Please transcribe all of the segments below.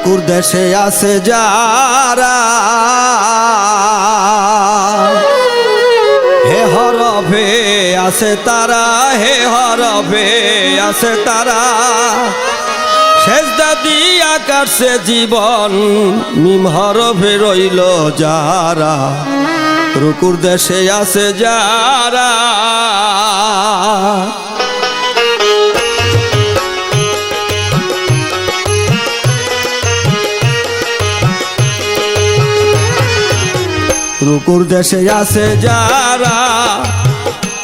রুকুর দেশে আছে যারা হে হরফে আছে তারা, হে হরফে আছে তারা, সেজদা দিয়া কাটছে জীবন মিম হরফে রইল যারা, রুকুর দেশে আছে যারা। রুকুর দেশে আছে যারা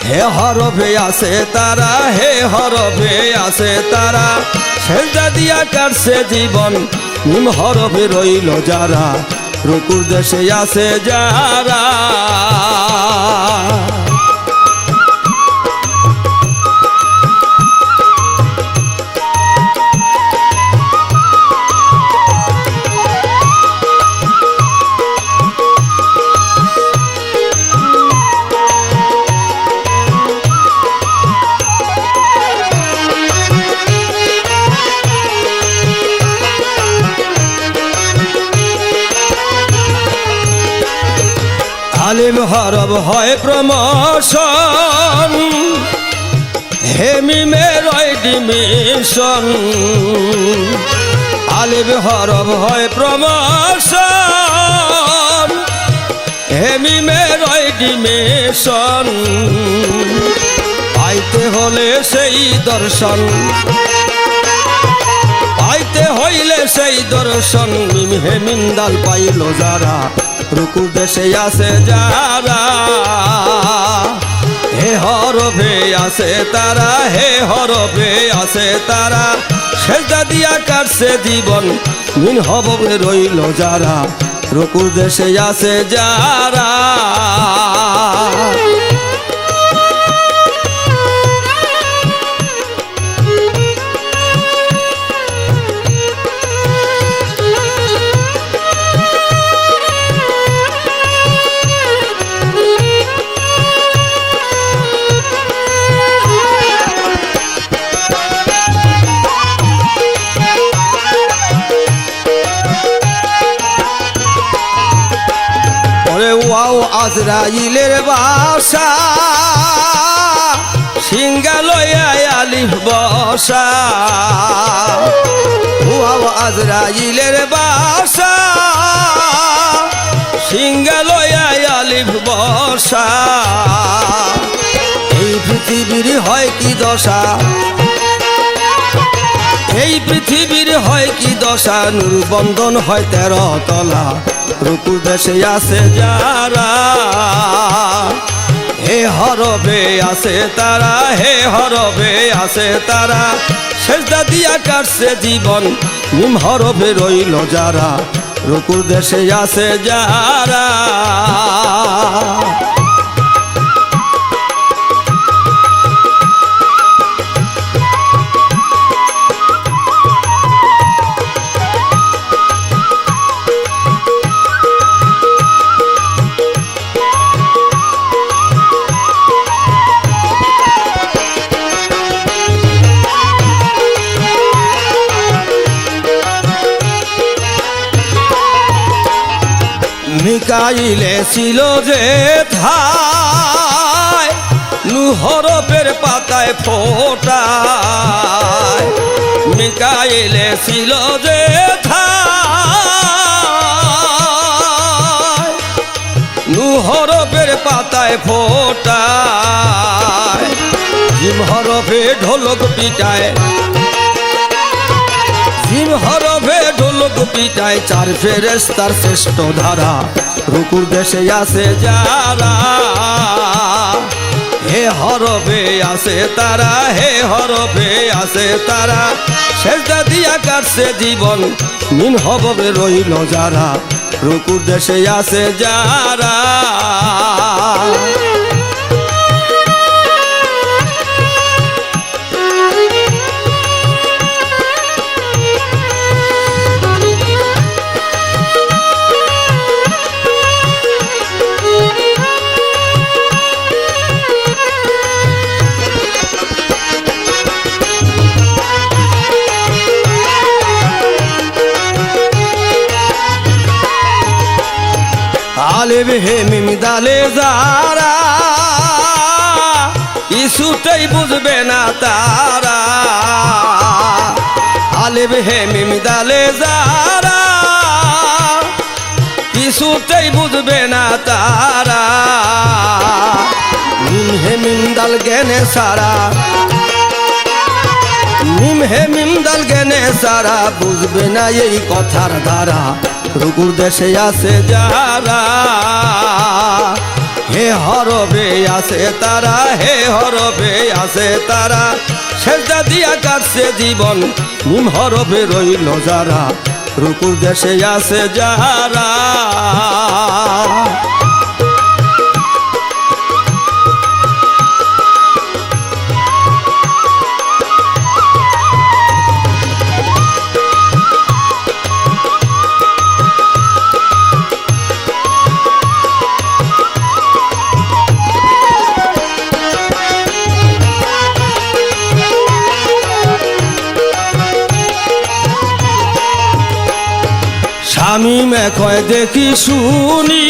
হে হরফে আছে তারা, হে হরফে আছে তারা, সেজদা দিয়া কাটছে জীবন মিম হরফে রইল যারা, রুকুর দেশে আছে যারা। আলিম হরফ হয় প্রমোশন, হে মিমের হয় ডিমিশন। আলিম হরফ হয় প্রমোশন, হে মিমের হয় ডিমিশন। পাইতে হলে সেই দর্শন, পাইতে হইলে সেই দর্শন, মিম হে মিন্দাল পাইল যারা, রুকুর দেশে আছে যারা, হে হরফে আছে তারা, হে হরফে আছে তারা, সেজদা দিয়া কাটছে জীবন মিন হরফে রইল যারা, রুকুর দেশে আছে যারা। ওয়াও আজরাইলের বাসা, সিংহালয়া আলিফ বসা। ওয়াও আজরাইলের বাসা, সিংহালয়া আলিফ বসা। এই পৃথিবীর হয় কি দশা, এই পৃথিবীর হয় কি দশা, নূর বন্ধন হয় 13 তলা, রুকুর দেশে আছে যারা, হে হরফে আছে তারা, হে হরফে আছে তারা, সেজদা দিয়া কাটছে জীবন মিম হরফে রইল যারা, রুকুর দেশে আছে যারা। মিকাইলে ছিল যে ধায়, নূহ হরফের পাতায় ফোটায়। মিকাইলে ছিল যে ধায়, নূহ হরফের পাতায় ফোটায়। জিম হরফে ঢোলক পিটায়, জিম হরফে ঢোলক পিটায়, 4 ফেরেশতার শ্রেষ্ঠ ধারা, রুকুর দেশে আছে যারা, হে হরফে আছে তারা, হে হরফে আছে তারা, সেজদা দিয়া কাটছে জীবন মিন হরফে রইল যারা, রুকুর দেশে আছে যারা। আলেব হে মিম দালে যারা কিছুতেই বুঝবে না তারা আলেব হে মিম দালে যারা কিছুতেই বুঝবে না তারা মিম হে মিম দাল জ্ঞানে সারা মিম হে মিম দাল জ্ঞানে সারা বুঝবে না এই কথার ধারা রুকুর দেশে আছে যারা হে হরবে আছে তারা হে হরবে আছে তারা সেজদা দিয়া কাটছে জীবন মিম হরবে রইল যারা রুকুর দেশে আছে যারা আমি মেখয় দেখি শুনি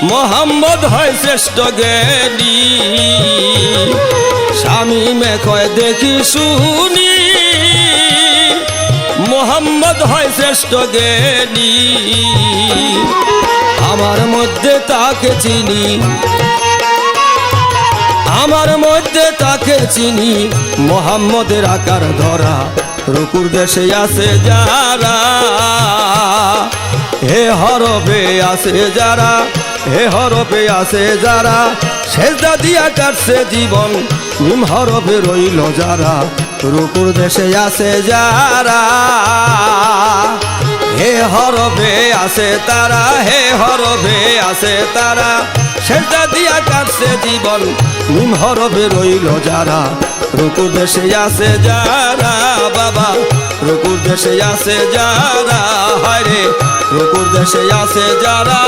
মোহাম্মদ হয় শ্রেষ্ঠ জ্ঞানী স্বামী মেখয় দেখি শুনি মোহাম্মদ হয় শ্রেষ্ঠ জ্ঞানী আমার মধ্যে তাকে চিনি আমার মধ্যে তাকে চিনি মোহাম্মদের আকার ধরা রুকুর দেশে আছে যারা হে হরবে আছে যারা হে হরবে আছে যারা সেজদা দিয়া কাটছে জীবন মিম হরবে রইল যারা রুকুর দেশে আছে যারা হে হরবে আছে তারা হে হরবে আছে তারা সেজদা দিয়া কাটছে জীবন মিম হরবে রইল যারা রুকুর দেশে আছে যারা বাবা রুকুর দেশে আছে যারা হায়রে রুকুর দেশে আছে যারা